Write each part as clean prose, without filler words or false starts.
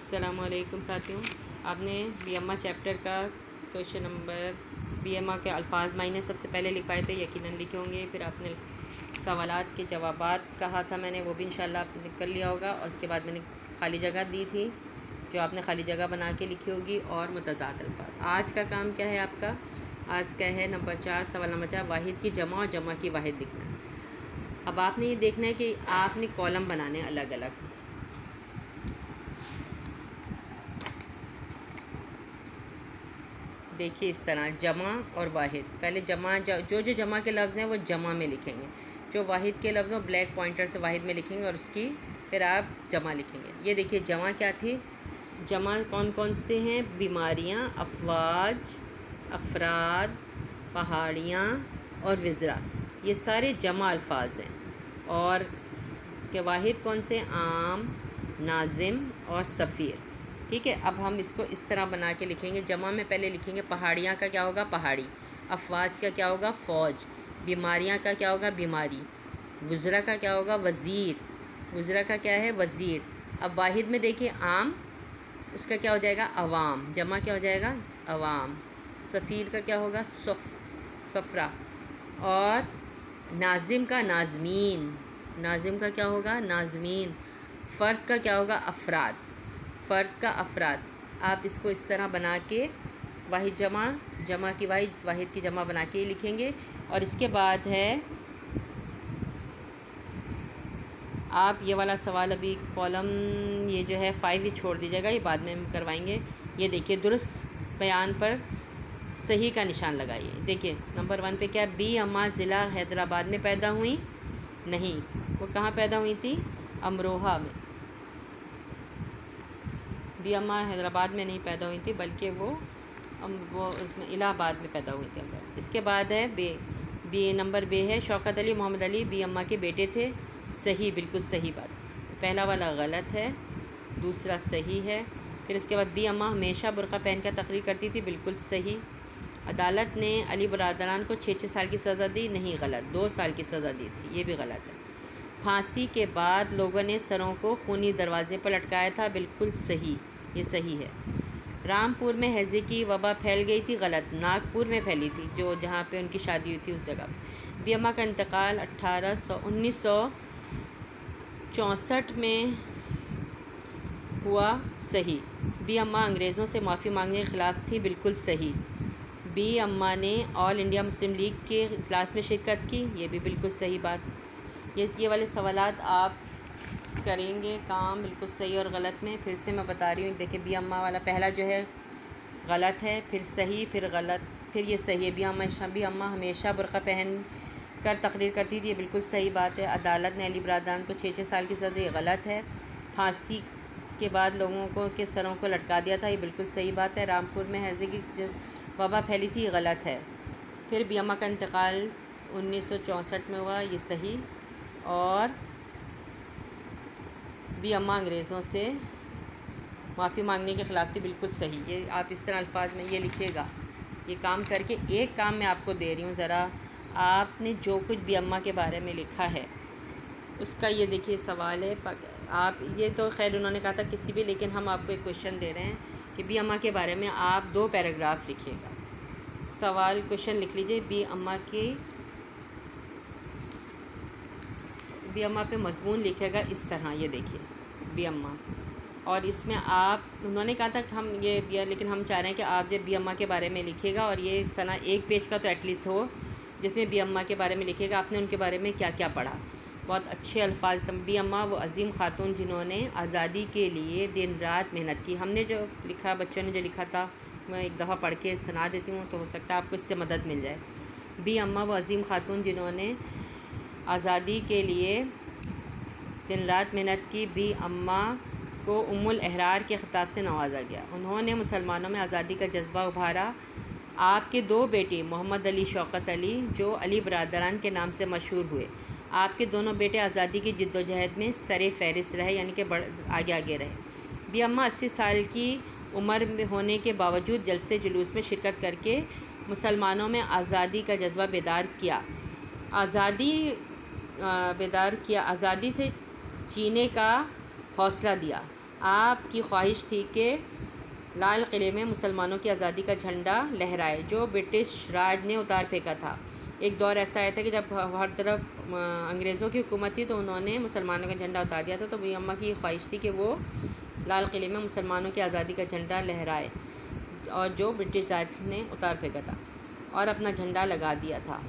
अस्सलामुअलैकुम साथियों, आपने बीएमआ चैप्टर का क्वेश्चन नंबर बीएमआ के अल्फाज मायने सबसे पहले लिखवाए थे, यकीनन लिखे होंगे। फिर आपने सवालात के जवाबात कहा था मैंने, वो भी इंशाल्लाह आपने कर लिया होगा। और उसके बाद मैंने खाली जगह दी थी जो आपने खाली जगह बना के लिखी होगी, और मुतज़ाद अल्फाज। आज का काम क्या है आपका? आज का है नंबर 4, सवाल नंबर 4, वाहिद की जमा और जमा की वाहिद लिखना है। अब आपने ये देखना है कि आपने कॉलम बनाने अलग अलग। देखिए इस तरह जमा और वाहिद। पहले जमा जो जमा के लफ्ज़ हैं वो जमा में लिखेंगे, जो वाहिद के लफ्ज़ हैं ब्लैक पॉइंटर से वाहिद में लिखेंगे, और उसकी फिर आप जमा लिखेंगे। ये देखिए जमा क्या थी। जमा कौन कौन से हैं? बीमारियां, अफवाज, अफराद, पहाड़ियाँ और वज़रा, ये सारे जमा अल्फाज हैं। और के वाहिद कौन से? आम, नाजिम और सफ़ीर। ठीक है, अब हम इसको इस तरह बना के लिखेंगे। जमा में पहले लिखेंगे पहाड़ियाँ का क्या होगा? पहाड़ी। अफवाज का क्या होगा? फ़ौज। बीमारियाँ का क्या होगा? बीमारी। वज़रा का क्या होगा? वज़ीर। वज़रा का क्या है? वज़ीर। अब वाहिद में देखिए आम, उसका क्या हो जाएगा? अवाम। जमा क्या हो जाएगा? अवाम। सफ़ीर का क्या होगा? सफ़रा। और नाजिम का नाज़मीन। नाजिम का क्या होगा? नाज़मीन। फ़र्द का क्या होगा? अफराद। फ़र्द का अफराद। आप इसको इस तरह बना के वाहिद जमा, जमा की वाहिद, वाहिद की जमा बना के लिखेंगे। और इसके बाद है आप ये वाला सवाल, अभी कॉलम ये जो है 5 ही छोड़ दीजिएगा, ये बाद में हम करवाएंगे। ये देखिए दुरुस्त बयान पर सही का निशान लगाइए। देखिए नंबर 1 पे क्या? बी अम्मा ज़िला हैदराबाद में पैदा हुई। नहीं, वो कहाँ पैदा हुई थी? अमरोहा में। बी अम्मा हैदराबाद में नहीं पैदा हुई थी, बल्कि वो उसमें इलाहाबाद में पैदा हुई थी। इसके बाद है बी नंबर बे है, शौकत अली मोहम्मद अली बी अम्मा के बेटे थे। सही, बिल्कुल सही बात। पहला वाला गलत है, दूसरा सही है। फिर इसके बाद बी अम्मा हमेशा बुर्का पहन कर तकरीर करती थी। बिल्कुल सही। अदालत ने अली बरादरान को 6 साल की सज़ा दी। नहीं, गलत। 2 साल की सज़ा दी थी, ये भी गलत है। फांसी के बाद लोगों ने सरों को खूनी दरवाजे पर लटकाया था। बिल्कुल सही, ये सही है। रामपुर में हैज़े की वबा फैल गई थी। गलत। नागपुर में फैली थी, जो जहाँ पे उनकी शादी हुई थी उस जगह पर। बी अम्मा का इंतकाल 1964 में हुआ। सही। बी अम्मा अंग्रेज़ों से माफ़ी मांगने के ख़िलाफ़ थी। बिल्कुल सही। बी अम्मा ने ऑल इंडिया मुस्लिम लीग के इजलास में शिरकत की। ये भी बिल्कुल सही बात। ये वाले सवालात आप करेंगे काम बिल्कुल सही और गलत में। फिर से मैं बता रही हूँ, देखिए बी अम्मा वाला पहला जो है गलत है, फिर सही, फिर गलत, फिर ये सही है। बी अम्मा हमेशा बुर्का पहन कर तकरीर करती थी। ये बिल्कुल सही बात है। अदालत ने अली बरादरान को 6 साल की सज़ा, ये गलत है। फांसी के बाद लोगों को के सरों को लटका दिया था। ये बिल्कुल सही बात है। रामपुर में हैज़े की जो वबा फैली थी, ये गलत है। फिर बी अम्मा का इंतकाल 1964 में हुआ, ये सही। और बी अम्मा अंग्रेज़ों से माफ़ी मांगने के ख़िलाफ़ थी। बिल्कुल सही। ये आप इस तरह अल्फाज में ये लिखिएगा। ये काम करके एक काम मैं आपको दे रही हूँ, ज़रा आपने जो कुछ बी अम्मा के बारे में लिखा है उसका ये देखिए सवाल है। आप ये तो खैर उन्होंने कहा था किसी भी, लेकिन हम आपको एक क्वेश्चन दे रहे हैं कि बी अम्मा के बारे में आप 2 पैराग्राफ लिखिएगा। सवाल क्वेश्चन लिख लीजिए। बी अम्मा पे मज़मून लिखेगा इस तरह। ये देखिए बी अम्मा, और इसमें आप, उन्होंने कहा था कि हम ये दिया, लेकिन हम चाह रहे हैं कि आप जब बी अम्मा के बारे में लिखिएगा, और ये इस तरह 1 पेज का तो एटलीस्ट हो जिसमें बी अम्मा के बारे में लिखिएगा आपने उनके बारे में क्या क्या पढ़ा। बहुत अच्छे अल्फाज। बी अम्मा वो अजीम खातून जिन्होंने आज़ादी के लिए दिन रात मेहनत की। हमने जो लिखा, बच्चों ने जो लिखा था, मैं एक दफ़ा पढ़ के सुना देती हूँ, तो हो सकता है आपको इससे मदद मिल जाए। बी अम्मा वो अजीम खातून जिन्होंने आज़ादी के लिए दिन रात मेहनत की। बी अम्मा को उम्मुल अहरार के ख़िताब से नवाजा गया। उन्होंने मुसलमानों में आज़ादी का जज्बा उभारा। आपके 2 बेटे मोहम्मद अली, शौकत अली, जो अली बरादरान के नाम से मशहूर हुए, आपके दोनों बेटे आज़ादी की जद्दोजहद में सरे फहरिस्त रहे, यानी कि आगे आगे रहे। बी अम्मा 80 साल की उम्र में होने के बावजूद जलसे जुलूस में शिरकत करके मुसलमानों में आज़ादी का जज्बा बेदार किया। आज़ादी से जीने का हौसला दिया। आपकी ख्वाहिश थी कि लाल किले में मुसलमानों की आज़ादी का झंडा लहराए, जो ब्रिटिश राज ने उतार फेंका था। एक दौर ऐसा आया था कि जब हर तरफ अंग्रेज़ों की हुकूमत थी तो उन्होंने मुसलमानों का झंडा उतार दिया था। तो बीबी अम्मा की ख्वाहिश थी कि वो लाल किले में मुसलमानों की आज़ादी का झंडा लहराए, और जो ब्रिटिश राज ने उतार फेंका था, और अपना झंडा लगा दिया था।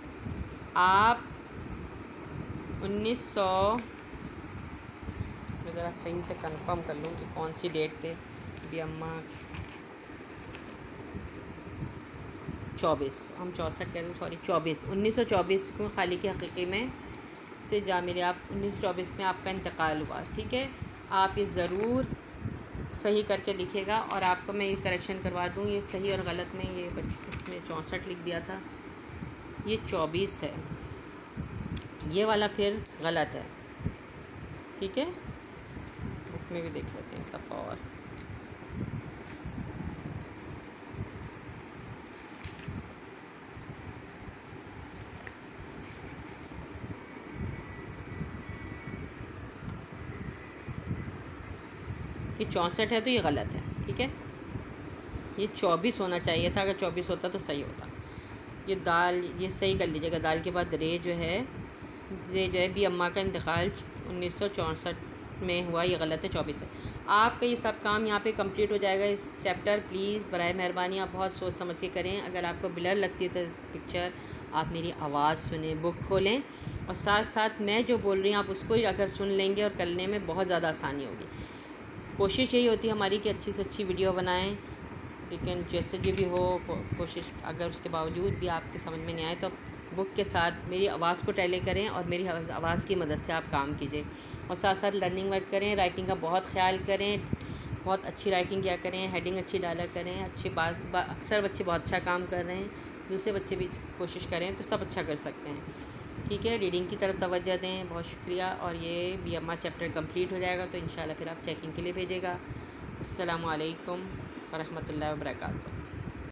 आप 1900 मैं ज़रा सही से कंफर्म कर लूँ कि कौन सी डेट पे बीबी अम्मा 24, हम 64 कहते हैं, सॉरी 1924 को खाली की हकीकी में से जा मिले आप। 1924 में आपका इंतकाल हुआ। ठीक है, आप ये ज़रूर सही करके लिखेगा, और आपको मैं ये करेक्शन करवा दूँ, ये सही और गलत में ये इसमें 64 लिख दिया था, ये 24 है, ये वाला फिर गलत है। ठीक है, बुक में भी देख लेते हैं दफ़ा और। ये 64 है तो ये गलत है। ठीक है, ये 24 होना चाहिए था, अगर 24 होता तो सही होता। ये दाल, ये सही कर लीजिएगा, दाल के बाद रे जो है, जे जो है बीबी अम्मा का इंतकाल 1964 में हुआ, ये गलत है, 24 है। आपका ये सब काम यहाँ पे कंप्लीट हो जाएगा। इस चैप्टर प्लीज़ बराए मेहरबानी आप बहुत सोच समझ के करें। अगर आपको ब्लर लगती है तो पिक्चर, आप मेरी आवाज़ सुने, बुक खोलें, और साथ साथ मैं जो बोल रही हूँ आप उसको अगर सुन लेंगे और करने में बहुत ज़्यादा आसानी होगी। कोशिश यही होती है हमारी कि अच्छी से अच्छी वीडियो बनाएं, लेकिन जैसे जो भी हो कोशिश, अगर उसके बावजूद भी आपके समझ में नहीं आए तो बुक के साथ मेरी आवाज़ को टैली करें और मेरी आवाज़ की मदद से आप काम कीजिए, और साथ साथ लर्निंग वर्क करें, राइटिंग का बहुत ख्याल करें, बहुत अच्छी राइटिंग किया करें, हेडिंग अच्छी डाला करें, अच्छी बात अक्सर बच्चे बहुत अच्छा काम कर रहे हैं, दूसरे बच्चे भी कोशिश करें तो सब अच्छा कर सकते हैं। ठीक है, रीडिंग की तरफ तवज्जो दें। बहुत शुक्रिया। और ये बीबी अम्मा चैप्टर कंप्लीट हो जाएगा तो इंशाल्लाह फिर आप चेकिंग के लिए भेजिएगा। अस्सलामु अलैकुम व रहमतुल्लाहि व बरकातुहू।